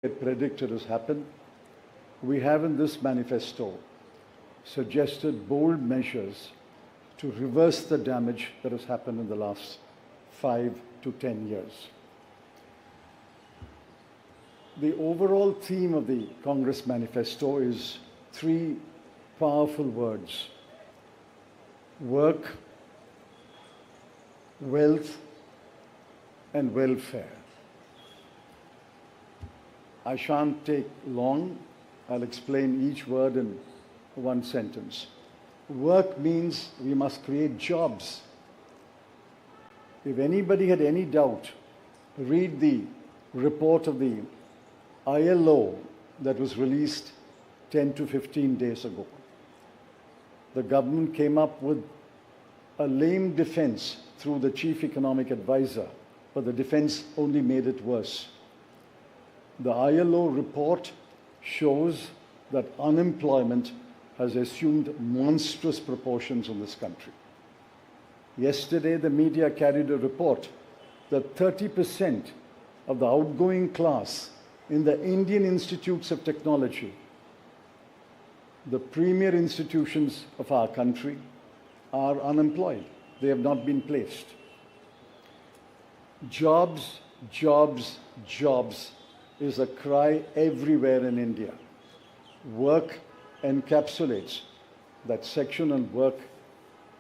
predicted has happened, we have in this manifesto suggested bold measures to reverse the damage that has happened in the last 5 to 10 years. The overall theme of the Congress manifesto is 3 powerful words: work, wealth, and welfare. I shan't take long. I'll explain each word in one sentence. Work means we must create jobs. If anybody had any doubt, read the report of the ILO that was released 10 to 15 days ago. The government came up with a lame defense through the chief economic advisor, but the defense only made it worse. The ILO report shows that unemployment has assumed monstrous proportions in this country. Yesterday, the media carried a report that 30% of the outgoing class in the Indian institutes of technology, the premier institutions of our country, are unemployed. They have not been placed. Jobs, jobs, jobs is a cry everywhere in India. Work encapsulates that section on work.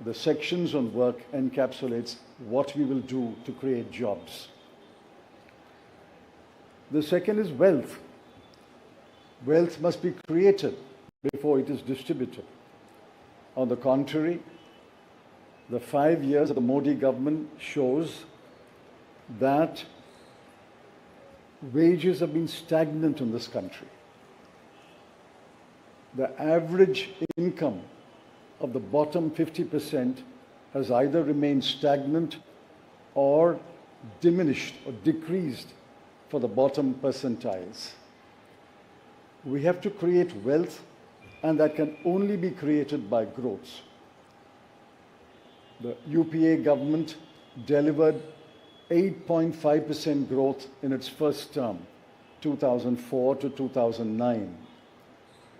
The sections on work encapsulates what we will do to create jobs. The second is wealth. Wealth must be created before it is distributed. On the contrary, the 5 years of the Modi government shows that wages have been stagnant in this country. The average income of the bottom 50% has either remained stagnant or diminished or decreased for the bottom percentiles. We have to create wealth, and that can only be created by growth. The UPA government delivered 8.5% growth in its first term, 2004 to 2009.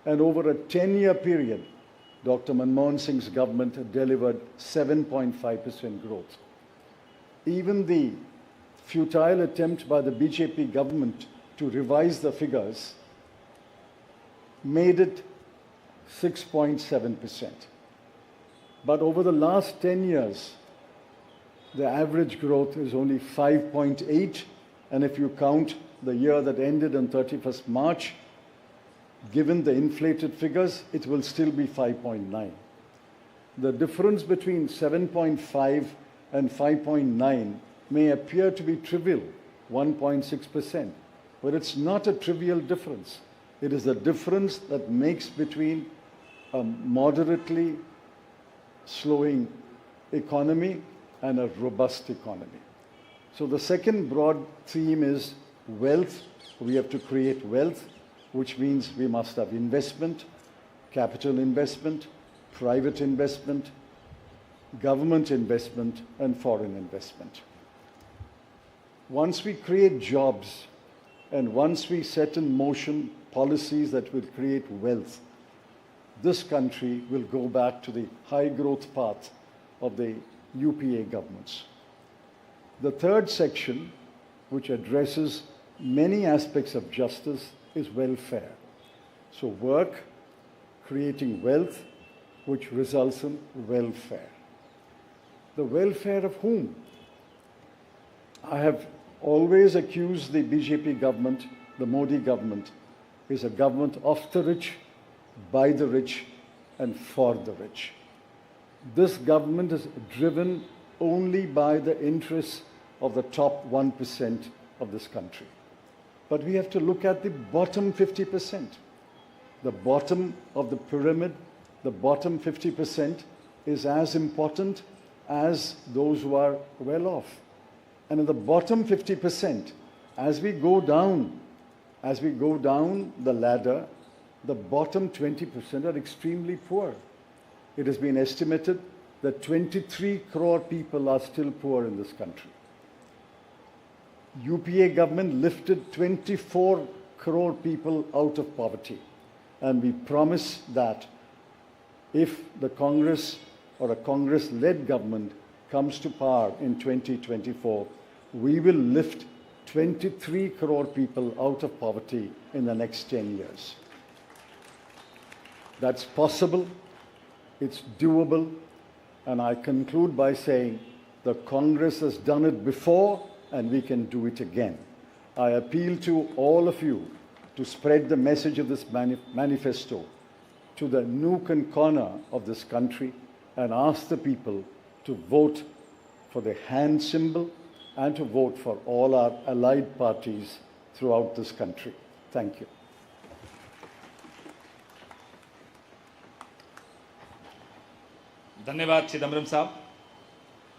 And over a 10-year period, Dr. Manmohan Singh's government delivered 7.5% growth. Even the futile attempt by the BJP government to revise the figures made it 6.7%. But over the last 10 years, the average growth is only 5.8, and if you count the year that ended on 31st March, given the inflated figures, it will still be 5.9. The difference between 7.5 and 5.9 may appear to be trivial, 1.6%, but it's not a trivial difference. It is the difference that makes between a moderately slowing economy and a robust economy. So the second broad theme is wealth. We have to create wealth, which means we must have investment, capital investment, private investment, government investment, and foreign investment. Once we create jobs and once we set in motion policies that will create wealth, this country will go back to the high growth path of the UPA governments. The third section, which addresses many aspects of justice, is welfare. So work, creating wealth, which results in welfare. The welfare of whom? I have always accused the BJP government, the Modi government, is a government of the rich, by the rich, and for the rich. This government is driven only by the interests of the top 1% of this country. But we have to look at the bottom 50%. The bottom of the pyramid, the bottom 50% is as important as those who are well off. And in the bottom 50%, as we go down the ladder, the bottom 20% are extremely poor. It has been estimated that 23 crore people are still poor in this country. UPA government lifted 24 crore people out of poverty. And we promise that if the Congress or a Congress-led government comes to power in 2024, we will lift 23 crore people out of poverty in the next 10 years. That's possible, it's doable, and I conclude by saying the Congress has done it before and we can do it again. I appeal to all of you to spread the message of this manifesto to the nook and corner of this country and ask the people to vote for the hand symbol and to vote for all our allied parties throughout this country. Thank you. धन्यवाद चिदम्बरम साहब।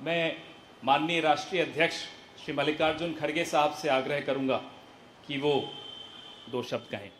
मैं माननीय राष्ट्रीय अध्यक्ष श्री मल्लिकार्जुन खड़गे साहब से आग्रह करूंगा कि वो 2 शब्द कहें।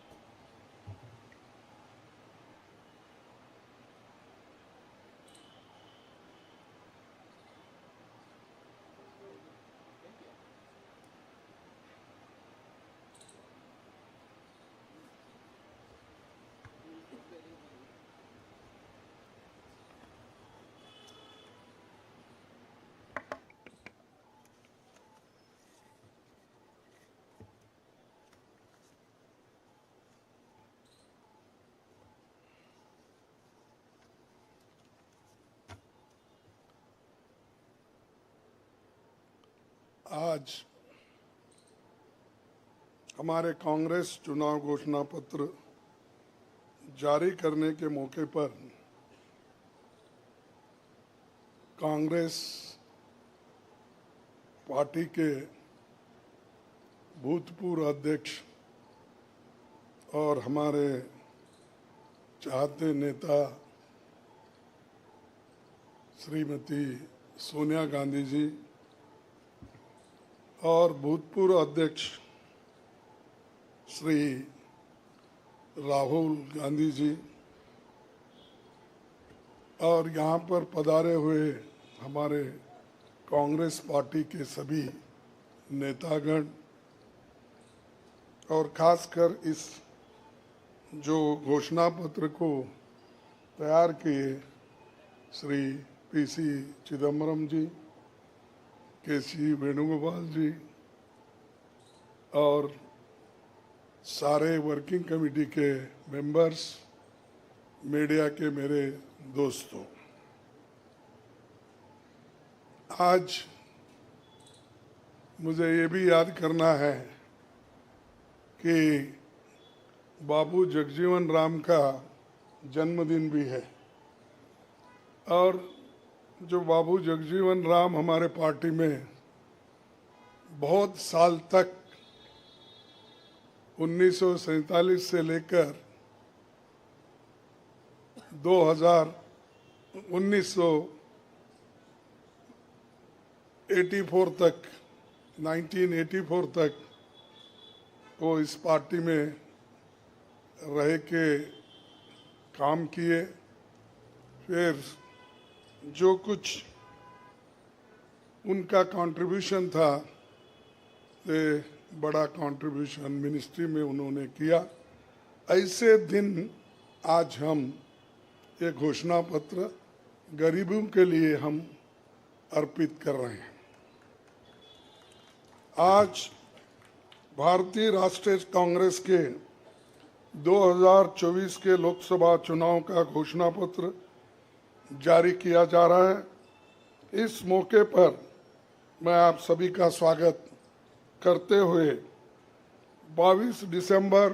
आज हमारे कांग्रेस चुनाव घोषणा पत्र जारी करने के मौके पर कांग्रेस पार्टी के भूतपूर्व अध्यक्ष और हमारे चाहते नेता श्रीमती सोनिया गांधी जी और भूतपूर्व अध्यक्ष श्री राहुल गांधी जी और यहाँ पर पधारे हुए हमारे कांग्रेस पार्टी के सभी नेतागण और खासकर इस जो घोषणा पत्र को तैयार किए श्री पीसी चिदम्बरम जी, केसी वेणुगोपाल जी और सारे वर्किंग कमेटी के मेंबर्स, मीडिया के मेरे दोस्तों, आज मुझे ये भी याद करना है कि बाबू जगजीवन राम का जन्मदिन भी है और जो बाबू जगजीवन राम हमारे पार्टी में बहुत साल तक 1947 से लेकर 1984 तक 1984 तक वो इस पार्टी में रह के काम किए। फिर जो कुछ उनका कंट्रीब्यूशन था, ये बड़ा कंट्रीब्यूशन मिनिस्ट्री में उन्होंने किया। ऐसे दिन आज हम ये घोषणा पत्र गरीबों के लिए हम अर्पित कर रहे हैं। आज भारतीय राष्ट्रीय कांग्रेस के 2024 के लोकसभा चुनाव का घोषणा पत्र जारी किया जा रहा है। इस मौके पर मैं आप सभी का स्वागत करते हुए 22 दिसंबर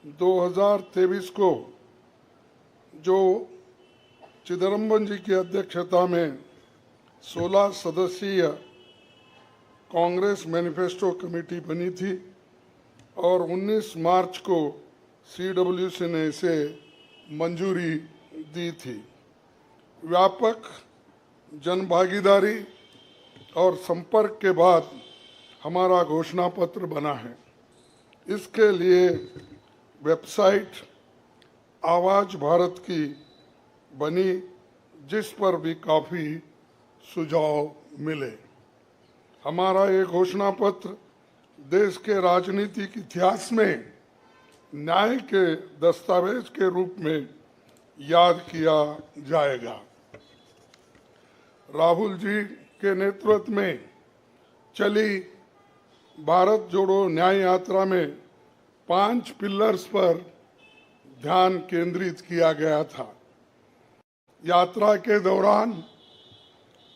2023 को जो चिदम्बरम जी की अध्यक्षता में 16 सदस्यीय कांग्रेस मैनिफेस्टो कमेटी बनी थी और 19 मार्च को CWC ने इसे मंजूरी दी थी। व्यापक जनभागीदारी और संपर्क के बाद हमारा घोषणा पत्र बना है। इसके लिए वेबसाइट आवाज भारत की बनी, जिस पर भी काफ़ी सुझाव मिले। हमारा ये घोषणा पत्र देश के राजनीतिक इतिहास में न्याय के दस्तावेज के रूप में याद किया जाएगा। राहुल जी के नेतृत्व में चली भारत जोड़ो न्याय यात्रा में 5 पिलर्स पर ध्यान केंद्रित किया गया था। यात्रा के दौरान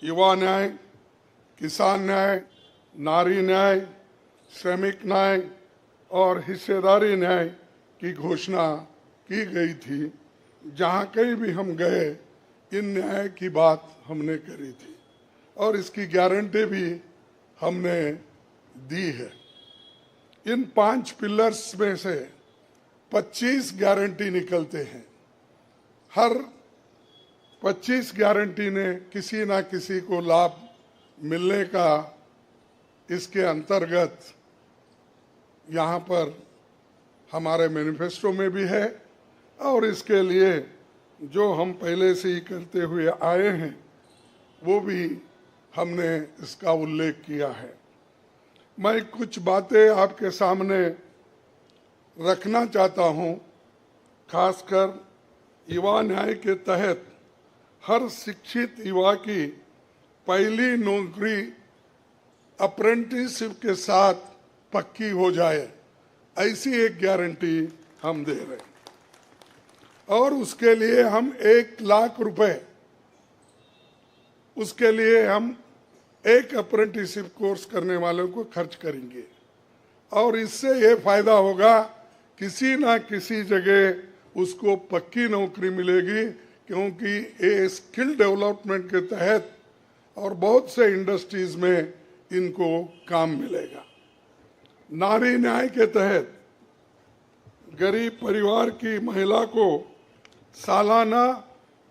युवा न्याय, किसान न्याय, नारी न्याय, श्रमिक न्याय और हिस्सेदारी न्याय की घोषणा की गई थी। जहाँ कहीं भी हम गए इन न्याय की बात हमने करी थी और इसकी गारंटी भी हमने दी है। इन 5 पिलर्स में से 25 गारंटी निकलते हैं। हर 25 गारंटी ने किसी ना किसी को लाभ मिलने का इसके अंतर्गत यहाँ पर हमारे मैनिफेस्टो में भी है और इसके लिए जो हम पहले से ही करते हुए आए हैं वो भी हमने इसका उल्लेख किया है। मैं कुछ बातें आपके सामने रखना चाहता हूँ। खासकर युवा न्याय के तहत हर शिक्षित युवा की पहली नौकरी अप्रेंटिसशिप के साथ पक्की हो जाए, ऐसी एक गारंटी हम दे रहे हैं। और उसके लिए हम 1 लाख रुपए, उसके लिए हम एक अप्रेंटिसशिप कोर्स करने वालों को खर्च करेंगे और इससे ये फायदा होगा, किसी ना किसी जगह उसको पक्की नौकरी मिलेगी, क्योंकि ये स्किल डेवलपमेंट के तहत और बहुत से इंडस्ट्रीज में इनको काम मिलेगा। नारी न्याय के तहत गरीब परिवार की महिला को सालाना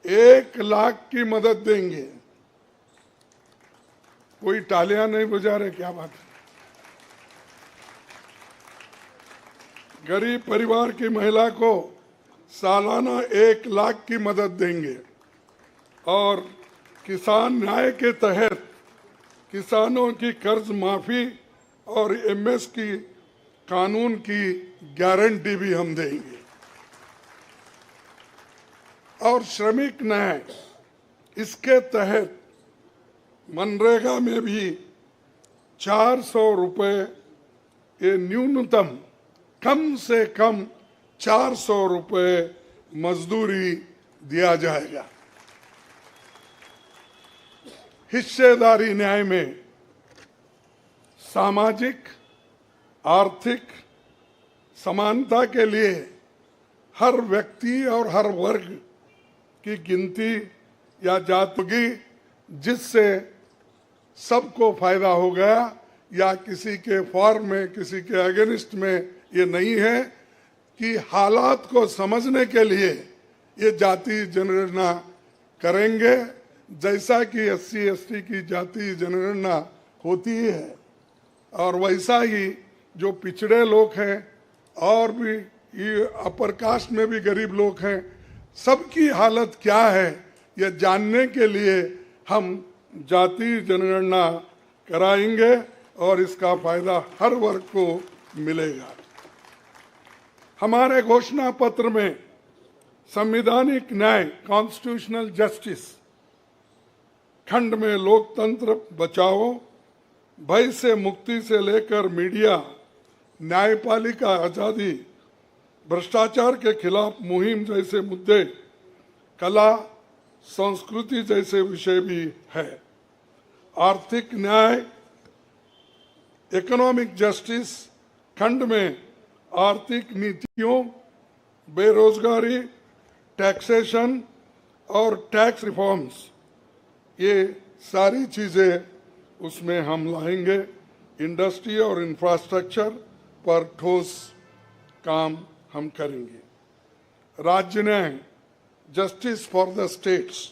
1 लाख की मदद देंगे। कोई तालियां नहीं बजा रहे, क्या बात है? गरीब परिवार की महिला को सालाना 1 लाख की मदद देंगे और किसान न्याय के तहत किसानों की कर्ज माफी और एमएस की कानून की गारंटी भी हम देंगे। और श्रमिक न्याय, इसके तहत मनरेगा में भी 400 रुपए, ये न्यूनतम कम से कम 400 रुपए मजदूरी दिया जाएगा। हिस्सेदारी न्याय में सामाजिक आर्थिक समानता के लिए हर व्यक्ति और हर वर्ग की गिनती या जाति, जिससे सबको फायदा हो गया, या किसी के फॉर्म में किसी के अगेंस्ट में ये नहीं है कि हालात को समझने के लिए ये जाति जनगणना करेंगे, जैसा कि SC ST की जाति जनगणना होती है। और वैसा ही जो पिछड़े लोग हैं और भी ये अपर कास्ट में भी गरीब लोग हैं, सबकी हालत क्या है ये जानने के लिए हम जाति जनगणना कराएंगे और इसका फायदा हर वर्ग को मिलेगा। हमारे घोषणा पत्र में संवैधानिक न्याय, कॉन्स्टिट्यूशनल जस्टिस खंड में लोकतंत्र बचाओ, भय से मुक्ति से लेकर मीडिया, न्यायपालिका आजादी, भ्रष्टाचार के खिलाफ मुहिम जैसे मुद्दे, कला संस्कृति जैसे विषय भी है। आर्थिक न्याय, इकोनॉमिक जस्टिस खंड में आर्थिक नीतियों, बेरोजगारी, टैक्सेशन और टैक्स रिफॉर्म्स, ये सारी चीजें उसमें हम लाएंगे। इंडस्ट्री और इंफ्रास्ट्रक्चर पर ठोस काम हम करेंगे। राज्य न्याय, जस्टिस फॉर द स्टेट्स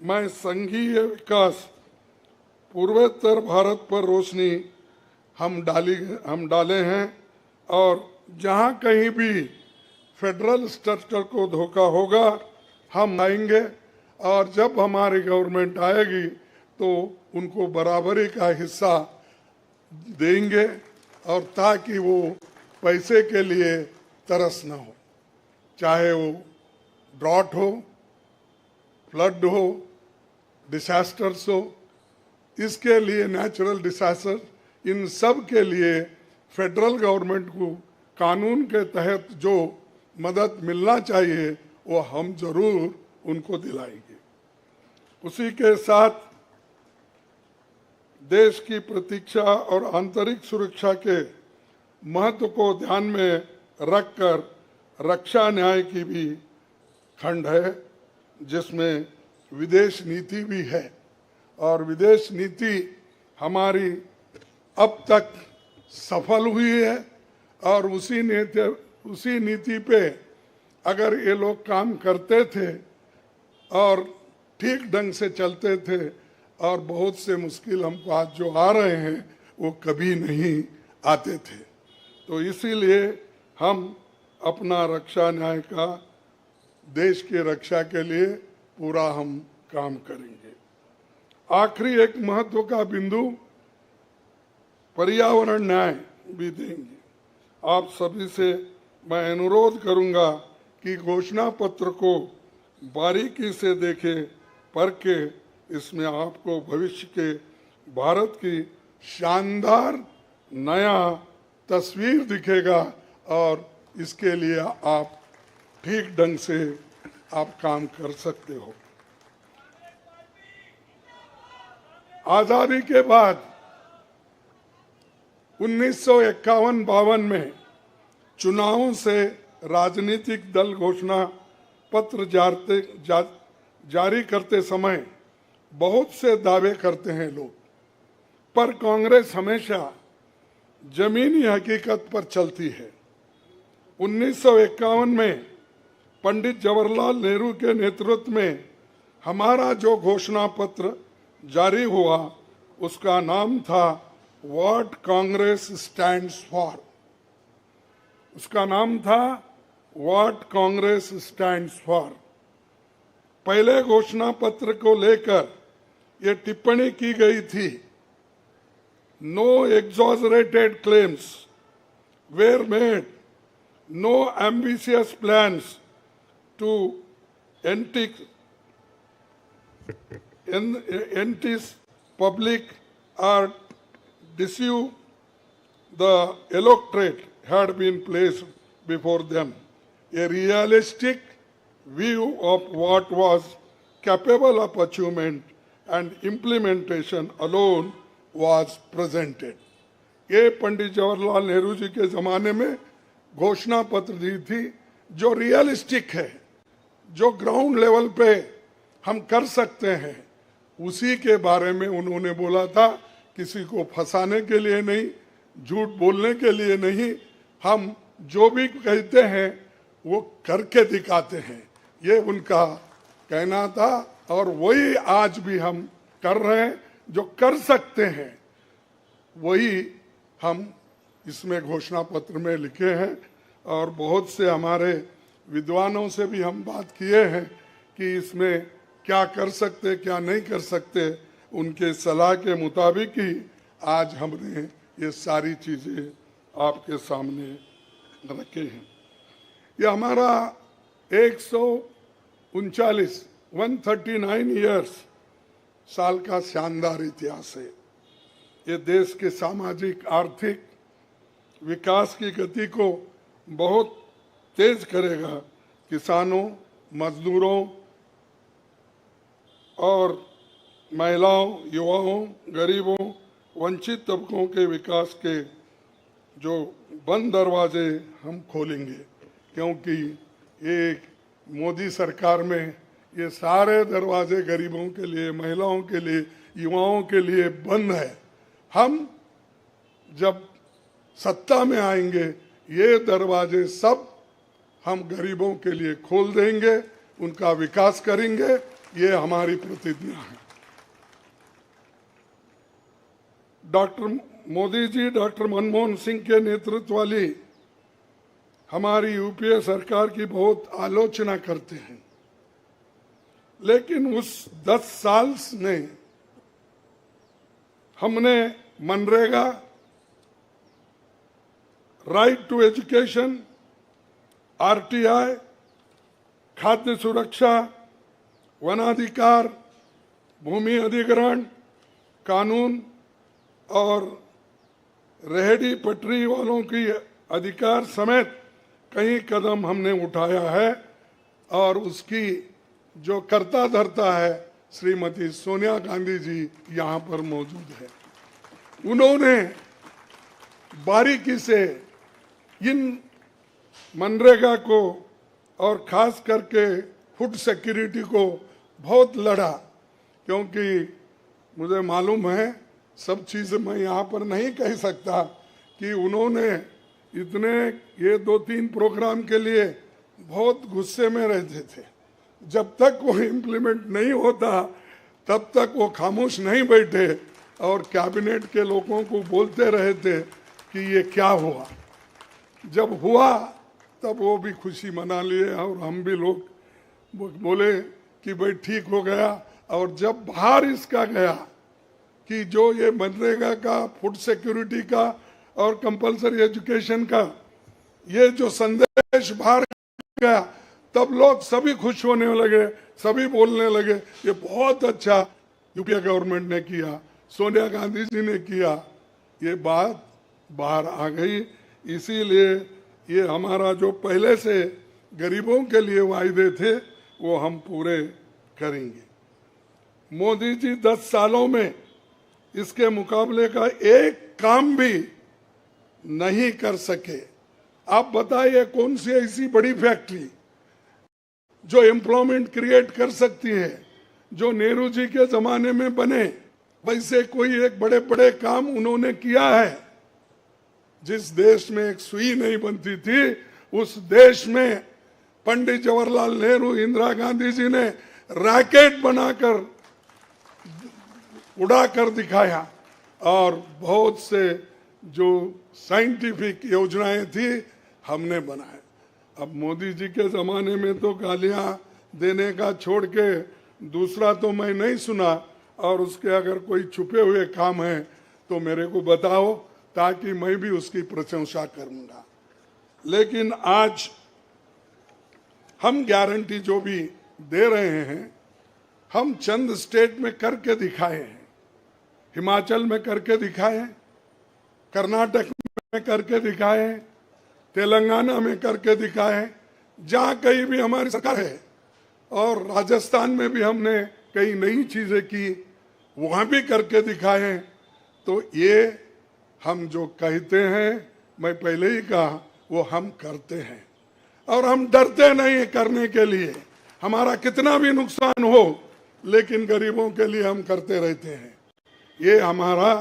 में संघीय विकास, पूर्वोत्तर भारत पर रोशनी हम डाले हैं और जहां कहीं भी फेडरल स्ट्रक्चर को धोखा होगा हम आएंगे और जब हमारी गवर्नमेंट आएगी तो उनको बराबरी का हिस्सा देंगे और ताकि वो पैसे के लिए तरस ना हो, चाहे वो ड्रॉट हो, फ्लड हो, डिसास्टर्स हो, इसके लिए नेचुरल डिसास्टर, इन सब के लिए फेडरल गवर्नमेंट को कानून के तहत जो मदद मिलना चाहिए वो हम जरूर उनको दिलाएंगे। उसी के साथ देश की प्रतीक्षा और आंतरिक सुरक्षा के महत्व को ध्यान में रखकर रक्षा न्याय की भी खंड है, जिसमें विदेश नीति भी है। और विदेश नीति हमारी अब तक सफल हुई है और उसी नीति पे अगर ये लोग काम करते थे और ठीक ढंग से चलते थे और बहुत से मुश्किल हमको आज जो आ रहे हैं वो कभी नहीं आते थे। तो इसीलिए हम अपना रक्षा न्याय का देश की रक्षा के लिए पूरा हम काम करेंगे। आखिरी एक महत्व का बिंदु पर्यावरण न्याय भी देंगे। आप सभी से मैं अनुरोध करूंगा कि घोषणा पत्र को बारीकी से देखें, पढ़ के इसमें आपको भविष्य के भारत की शानदार नया तस्वीर दिखेगा और इसके लिए आप ठीक ढंग से आप काम कर सकते हो। आजादी के बाद 1951-52 में चुनावों से राजनीतिक दल घोषणा पत्र जारी करते समय बहुत से दावे करते हैं लोग, पर कांग्रेस हमेशा जमीनी हकीकत पर चलती है। 1951 में पंडित जवाहरलाल नेहरू के नेतृत्व में हमारा जो घोषणा पत्र जारी हुआ उसका नाम था व्हाट कांग्रेस स्टैंड्स फॉर। उसका नाम था व्हाट कांग्रेस स्टैंड्स फॉर। पहले घोषणा पत्र को लेकर ये टिप्पणी की गई थी, no exaggerated claims were made, no ambitious plans to entice public or deceive the electorate had been placed before them. A realistic view of what was capable of achievement and implementation alone was presented. ये पंडित जवाहरलाल नेहरू जी के जमाने में घोषणा पत्र दी थी जो realistic है, जो ग्राउंड लेवल पे हम कर सकते हैं, उसी के बारे में उन्होंने बोला था। किसी को फंसाने के लिए नहीं, झूठ बोलने के लिए नहीं, हम जो भी कहते हैं वो करके दिखाते हैं, ये उनका कहना था। और वही आज भी हम कर रहे हैं, जो कर सकते हैं वही हम इसमें घोषणा पत्र में लिखे हैं। और बहुत से हमारे विद्वानों से भी हम बात किए हैं कि इसमें क्या कर सकते क्या नहीं कर सकते, उनके सलाह के मुताबिक ही आज हमने ये सारी चीज़ें आपके सामने रखे हैं। ये हमारा 139 ईयर्स साल का शानदार इतिहास है। ये देश के सामाजिक आर्थिक विकास की गति को बहुत तेज करेगा। किसानों, मजदूरों और महिलाओं, युवाओं, गरीबों, वंचित तबकों के विकास के जो बंद दरवाजे हम खोलेंगे, क्योंकि एक मोदी सरकार में ये सारे दरवाजे गरीबों के लिए, महिलाओं के लिए, युवाओं के लिए बंद है। हम जब सत्ता में आएंगे ये दरवाजे सब हम गरीबों के लिए खोल देंगे, उनका विकास करेंगे, ये हमारी प्रतिज्ञा है। डॉक्टर मोदी जी, डॉक्टर मनमोहन सिंह के नेतृत्व वाली हमारी यूपीए सरकार की बहुत आलोचना करते हैं, लेकिन उस 10 साल ने हमने MNREGA, right to education, RTI, खाद्य सुरक्षा, वनाधिकार, भूमि अधिग्रहण कानून और रेहड़ी पटरी वालों की अधिकार समेत कई कदम हमने उठाया है। और उसकी जो कर्ता धर्ता है श्रीमती सोनिया गांधी जी यहाँ पर मौजूद है। उन्होंने बारीकी से इन मनरेगा को और खास करके फूड सिक्योरिटी को बहुत लड़ा, क्योंकि मुझे मालूम है सब चीज़ मैं यहाँ पर नहीं कह सकता कि उन्होंने इतने ये 2-3 प्रोग्राम के लिए बहुत गुस्से में रहते थे। जब तक वो इम्प्लीमेंट नहीं होता तब तक वो खामोश नहीं बैठे और कैबिनेट के लोगों को बोलते रहे थे कि ये क्या हुआ। जब हुआ तब वो भी खुशी मना लिए और हम भी लोग बोले कि भाई ठीक हो गया। और जब बाहर इसका गया कि जो ये मनरेगा का, फूड सिक्योरिटी का और कंपलसरी एजुकेशन का ये जो संदेश बाहर गया, तब लोग सभी खुश होने लगे, सभी बोलने लगे ये बहुत अच्छा यूपीए गवर्नमेंट ने किया, सोनिया गांधी जी ने किया। ये बात बाहर आ गई। इसीलिए ये हमारा जो पहले से गरीबों के लिए वायदे थे वो हम पूरे करेंगे। मोदी जी 10 सालों में इसके मुकाबले का एक काम भी नहीं कर सके। आप बताइए कौन सी ऐसी बड़ी फैक्ट्री जो एम्प्लॉयमेंट क्रिएट कर सकती है, जो नेहरू जी के जमाने में बने वैसे कोई एक बड़े बड़े काम उन्होंने किया है। जिस देश में एक सुई नहीं बनती थी उस देश में पंडित जवाहरलाल नेहरू, इंदिरा गांधी जी ने रॉकेट बनाकर उड़ा कर दिखाया। और बहुत से जो साइंटिफिक योजनाएं थी हमने बनाए। अब मोदी जी के ज़माने में तो गालियां देने का छोड़ के दूसरा तो मैं नहीं सुना। और उसके अगर कोई छुपे हुए काम है तो मेरे को बताओ ताकि मैं भी उसकी प्रशंसा करूंगा। लेकिन आज हम गारंटी जो भी दे रहे हैं हम चंद स्टेट में करके दिखाए हैं। हिमाचल में करके दिखाए, कर्नाटक में करके दिखाए, तेलंगाना में करके दिखाए, जहाँ कहीं भी हमारी सरकार है। और राजस्थान में भी हमने कई नई चीज़ें की, वहाँ भी करके दिखाए। तो ये हम जो कहते हैं, मैं पहले ही कहा, वो हम करते हैं। और हम डरते नहीं करने के लिए, हमारा कितना भी नुकसान हो लेकिन गरीबों के लिए हम करते रहते हैं। ये हमारा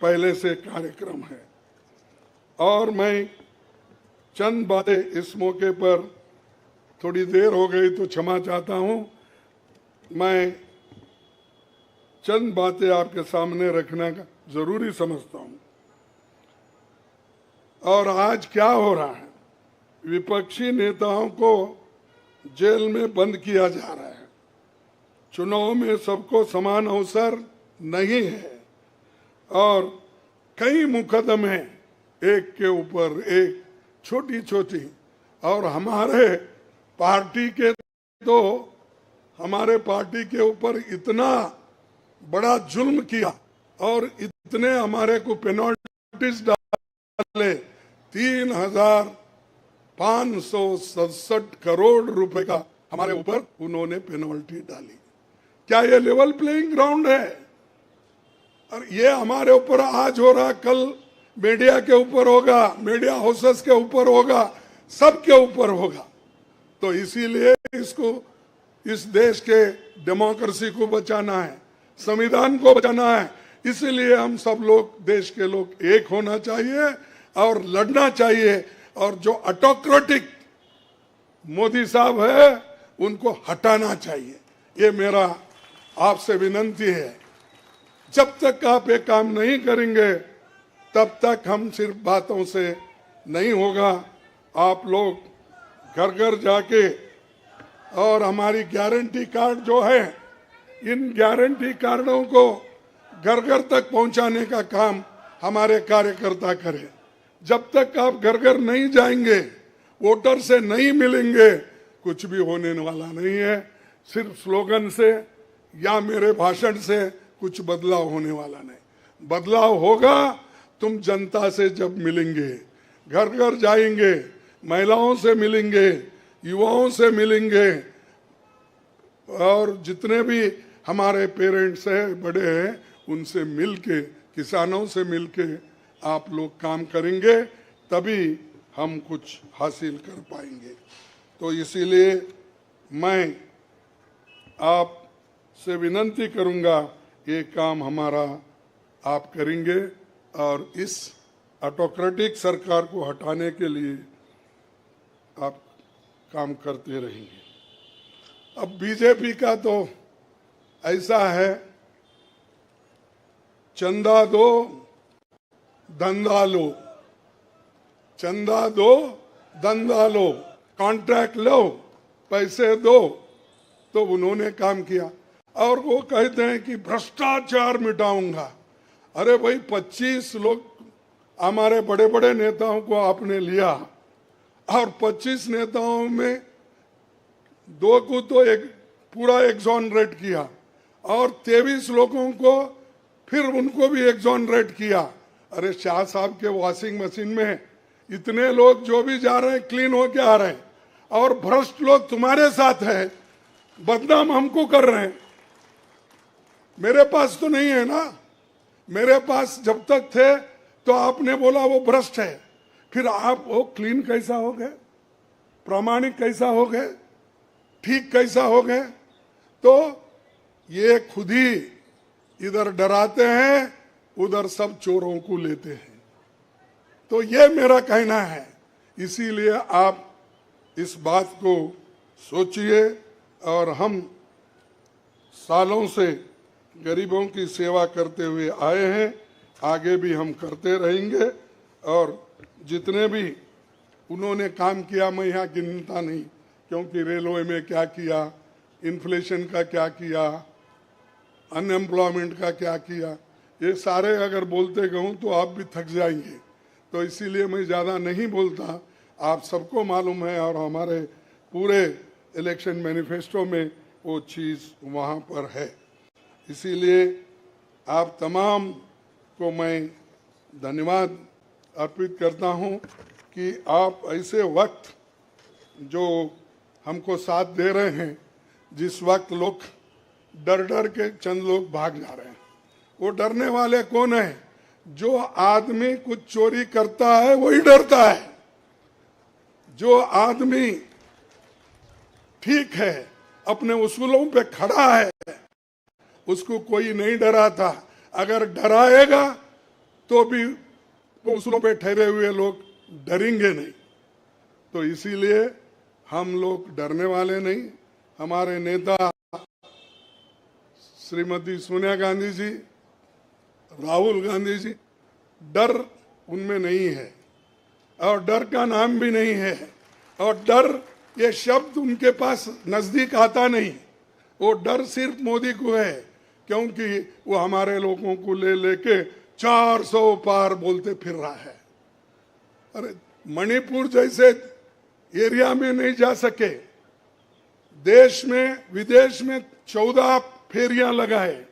पहले से कार्यक्रम है। और मैं चंद बातें इस मौके पर, थोड़ी देर हो गई तो क्षमा चाहता हूँ, मैं चंद बातें आपके सामने रखना जरूरी समझता हूँ। और आज क्या हो रहा है, विपक्षी नेताओं को जेल में बंद किया जा रहा है। चुनाव में सबको समान अवसर नहीं है और कई मुकदमे एक के ऊपर एक, छोटी छोटी। और हमारे पार्टी के ऊपर इतना बड़ा जुल्म किया और इतने हमारे को पेनल्टीज डाले। 3,567 करोड़ रुपए का हमारे ऊपर उन्होंने पेनल्टी डाली। क्या ये लेवल प्लेइंग ग्राउंड है? और ये हमारे ऊपर आज हो रहा, कल मीडिया के ऊपर होगा, मीडिया हाउसेस के ऊपर होगा, सबके ऊपर होगा। तो इसीलिए इसको, इस देश के डेमोक्रेसी को बचाना है, संविधान को बचाना है। इसीलिए हम सब लोग, देश के लोग एक होना चाहिए और लड़ना चाहिए। और जो ऑटोक्रेटिक मोदी साहब है उनको हटाना चाहिए। ये मेरा आपसे विनती है। जब तक आप ये काम नहीं करेंगे तब तक हम सिर्फ बातों से नहीं होगा। आप लोग घर घर जाके, और हमारी गारंटी कार्ड जो है, इन गारंटी कार्डों को घर घर तक पहुंचाने का काम हमारे कार्यकर्ता करें। जब तक आप घर घर नहीं जाएंगे, वोटर से नहीं मिलेंगे, कुछ भी होने वाला नहीं है। सिर्फ स्लोगन से या मेरे भाषण से कुछ बदलाव होने वाला नहीं। बदलाव होगा तुम जनता से जब मिलेंगे, घर घर जाएंगे, महिलाओं से मिलेंगे, युवाओं से मिलेंगे, और जितने भी हमारे पेरेंट्स हैं, बड़े हैं, उनसे मिलके, किसानों से मिलके आप लोग काम करेंगे, तभी हम कुछ हासिल कर पाएंगे। तो इसीलिए मैं आपसे विनती करूंगा, ये काम हमारा आप करेंगे और इस ऑटोक्रेटिक सरकार को हटाने के लिए आप काम करते रहेंगे। अब बीजेपी का तो ऐसा है, चंदा दो धंधा लो, चंदा दो धंधा लो, कॉन्ट्रैक्ट लो, पैसे दो। तो उन्होंने काम किया और वो कहते हैं कि भ्रष्टाचार मिटाऊंगा। अरे भाई, 25 लोग हमारे बड़े बड़े नेताओं को आपने लिया और 25 नेताओं में 2 को तो एक पूरा एक्सोनरेट किया और 23 लोगों को फिर उनको भी एक्सोनरेट किया। अरे शाह साहब के वॉशिंग मशीन में इतने लोग जो भी जा रहे हैं क्लीन होके आ रहे हैं, और भ्रष्ट लोग तुम्हारे साथ है, बदनाम हमको कर रहे हैं। मेरे पास तो नहीं है ना, मेरे पास जब तक थे तो आपने बोला वो भ्रष्ट है, फिर आप वो क्लीन कैसा हो गए, प्रामाणिक कैसा हो गए, ठीक कैसा हो गए? तो ये खुद ही इधर डराते हैं, उधर सब चोरों को लेते हैं। तो ये मेरा कहना है। इसीलिए आप इस बात को सोचिए, और हम सालों से गरीबों की सेवा करते हुए आए हैं, आगे भी हम करते रहेंगे। और जितने भी उन्होंने काम किया, मैं यहाँ गिनता नहीं, क्योंकि रेलवे में क्या किया, इन्फ्लेशन का क्या किया, अनएम्प्लॉयमेंट का क्या किया, ये सारे अगर बोलते कहूँ तो आप भी थक जाएंगे। तो इसीलिए मैं ज़्यादा नहीं बोलता, आप सबको मालूम है, और हमारे पूरे इलेक्शन मैनिफेस्टो में वो चीज़ वहाँ पर है। इसीलिए आप तमाम को मैं धन्यवाद अर्पित करता हूँ कि आप ऐसे वक्त जो हमको साथ दे रहे हैं, जिस वक्त लोग डर डर के चंद लोग भाग जा रहे हैं। वो डरने वाले कौन है? जो आदमी कुछ चोरी करता है वही डरता है। जो आदमी ठीक है, अपने उसूलों पे खड़ा है, उसको कोई नहीं डराता। अगर डराएगा तो भी वो उसूलों पे ठहरे हुए लोग डरेंगे नहीं। तो इसीलिए हम लोग डरने वाले नहीं। हमारे नेता श्रीमती सोनिया गांधी जी, राहुल गांधी जी, डर उनमें नहीं है, और डर का नाम भी नहीं है, और डर ये शब्द उनके पास नजदीक आता नहीं। वो डर सिर्फ मोदी को है, क्योंकि वो हमारे लोगों को ले लेके 400 पार बोलते फिर रहा है। अरे मणिपुर जैसे एरिया में नहीं जा सके, देश में विदेश में 14 फेरियां लगाए,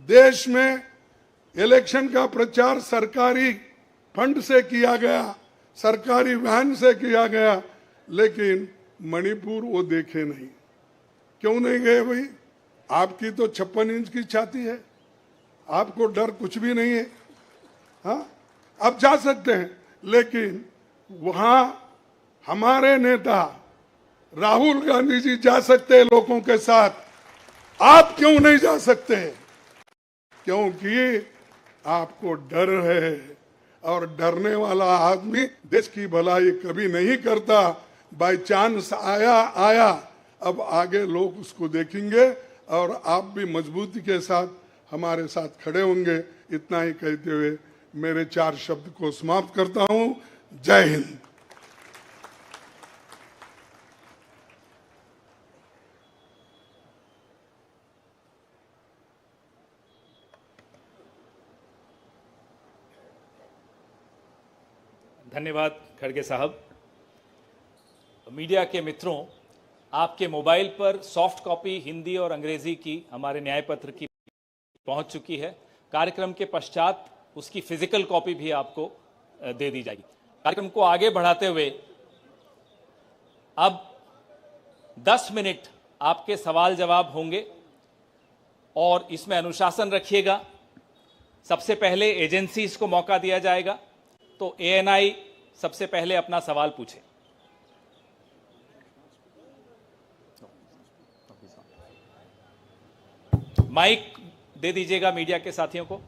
देश में इलेक्शन का प्रचार सरकारी फंड से किया गया, सरकारी वैन से किया गया, लेकिन मणिपुर वो देखे नहीं। क्यों नहीं गए भाई? आपकी तो 56 इंच की छाती है, आपको डर कुछ भी नहीं है। हाँ, आप जा सकते हैं, लेकिन वहां हमारे नेता राहुल गांधी जी जा सकते हैं लोगों के साथ, आप क्यों नहीं जा सकते? क्योंकि आपको डर है, और डरने वाला आदमी देश की भलाई कभी नहीं करता। बाय चांस आया, अब आगे लोग उसको देखेंगे, और आप भी मजबूती के साथ हमारे साथ खड़े होंगे। इतना ही कहते हुए मेरे 4 शब्द को समाप्त करता हूं। जय हिंद। धन्यवाद खड़गे साहब। मीडिया के मित्रों, आपके मोबाइल पर सॉफ्ट कॉपी हिंदी और अंग्रेजी की हमारे न्याय पत्र की पहुंच चुकी है। कार्यक्रम के पश्चात उसकी फिजिकल कॉपी भी आपको दे दी जाएगी। कार्यक्रम को आगे बढ़ाते हुए अब 10 मिनट आपके सवाल जवाब होंगे और इसमें अनुशासन रखिएगा। सबसे पहले एजेंसीज को मौका दिया जाएगा, तो एएनआई सबसे पहले अपना सवाल पूछे। माइक दे दीजिएगा मीडिया के साथियों को।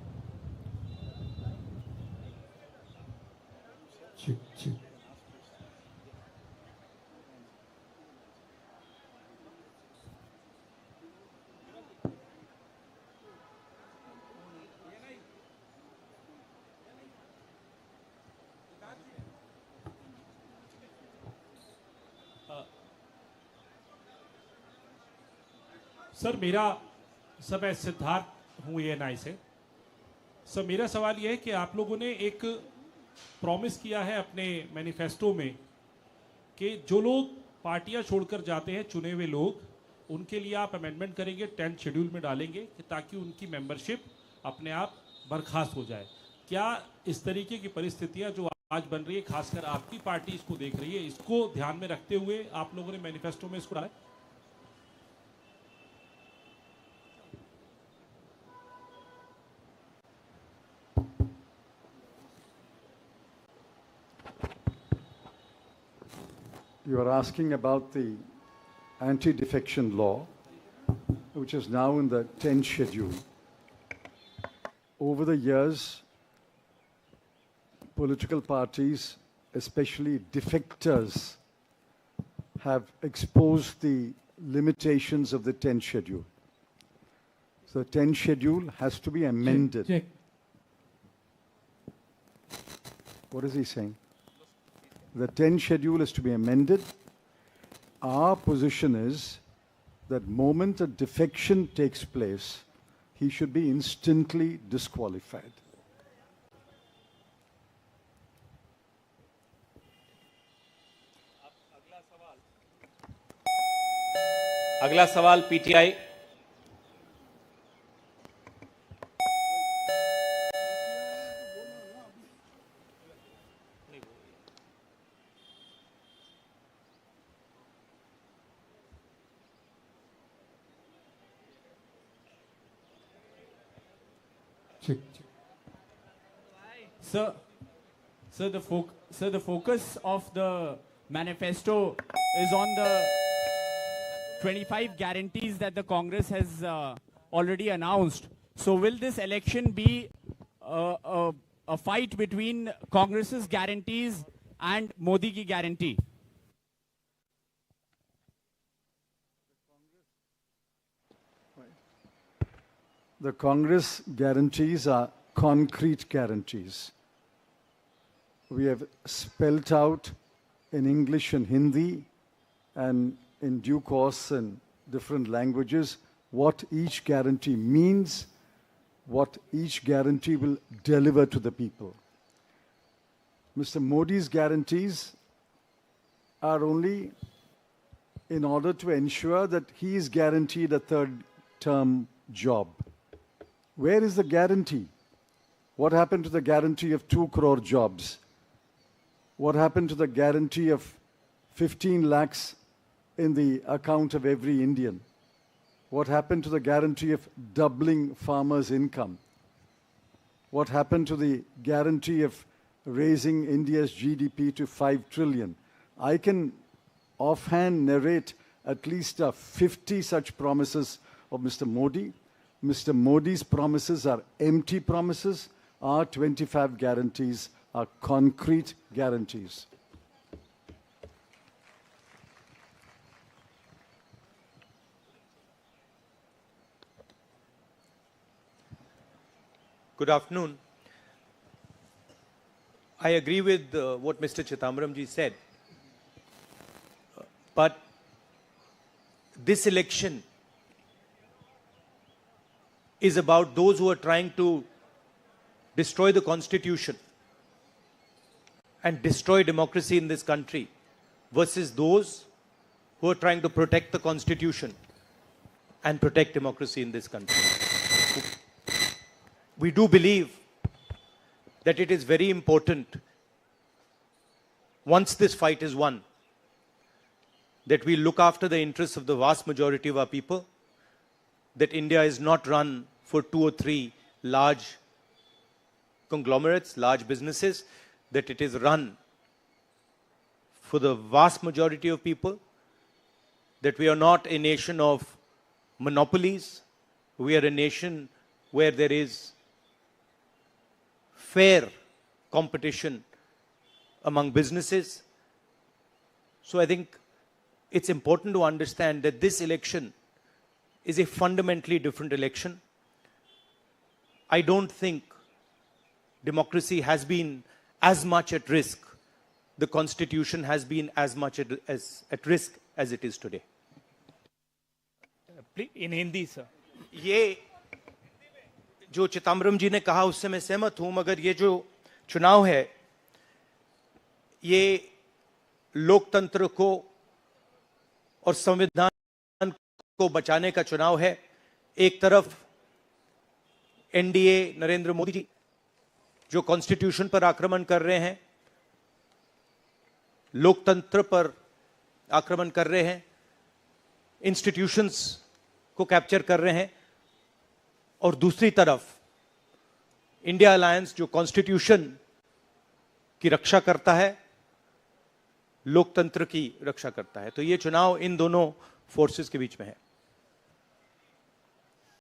सर मैं सिद्धार्थ हूँ एएनआई से। सर मेरा सवाल यह है कि आप लोगों ने एक प्रॉमिस किया है अपने मैनिफेस्टो में कि जो लोग पार्टियां छोड़कर जाते हैं, चुने हुए लोग, उनके लिए आप अमेंडमेंट करेंगे, 10th शेड्यूल में डालेंगे कि ताकि उनकी मेंबरशिप अपने आप बर्खास्त हो जाए। क्या इस तरीके की परिस्थितियां जो आज बन रही है, खासकर आपकी पार्टी इसको देख रही है, इसको ध्यान में रखते हुए आप लोगों ने मैनिफेस्टो में इसको डाला? You are asking about the anti-defection law, which is now in the 10th schedule. Over the years, political parties, especially defectors, have exposed the limitations of the 10th schedule. So the 10th schedule has to be amended. Check. What is he saying? The 10th schedule is to be amended. Our position is that moment a defection takes place, he should be instantly disqualified. अगला सवाल PTI. Sir, the focus of the manifesto is on the 25 guarantees that the Congress has already announced. So will this election be a fight between Congress's guarantees and Modi ki guarantee? The Congress guarantees are concrete guarantees. We have spelt out in English and Hindi and in due course in different languages what each guarantee means, what each guarantee will deliver to the people. Mr. Modi's guarantees are only in order to ensure that he is guaranteed a third-term job. Where is the guarantee? What happened to the guarantee of 2 crore jobs? What happened to the guarantee of 15 lakhs in the account of every Indian? What happened to the guarantee of doubling farmers' income? What happened to the guarantee of raising India's GDP to 5 trillion? I can offhand narrate at least 50 such promises of Mr. Modi. Mr. Modi's promises are empty promises. Our 25 guarantees are concrete guarantees. Good afternoon. I agree with what Mr. Chidambaram ji said. But this election is about those who are trying to destroy the Constitution. and destroy democracy in this country versus those who are trying to protect the constitution and protect democracy in this country. We do believe that it is very important, once this fight is won, that we look after the interests of the vast majority of our people, that India is not run for 2 or 3 large conglomerates, large businesses, that it is run for the vast majority of people, that we are not a nation of monopolies, we are a nation where there is fair competition among businesses. So I think it's important to understand that this election is a fundamentally different election. I don't think democracy has been as much at risk, the constitution has been as much at risk as it is today. In Hindi, sir. ये जो चिदम्बरम जी ने कहा उससे मैं सहमत हूं, मगर ये जो चुनाव है ये लोकतंत्र को और संविधान को बचाने का चुनाव है। एक तरफ एनडीए नरेंद्र मोदी जी जो कॉन्स्टिट्यूशन पर आक्रमण कर रहे हैं, लोकतंत्र पर आक्रमण कर रहे हैं, इंस्टीट्यूशंस को कैप्चर कर रहे हैं, और दूसरी तरफ इंडिया अलायंस जो कॉन्स्टिट्यूशन की रक्षा करता है, लोकतंत्र की रक्षा करता है। तो ये चुनाव इन दोनों फोर्सेस के बीच में है।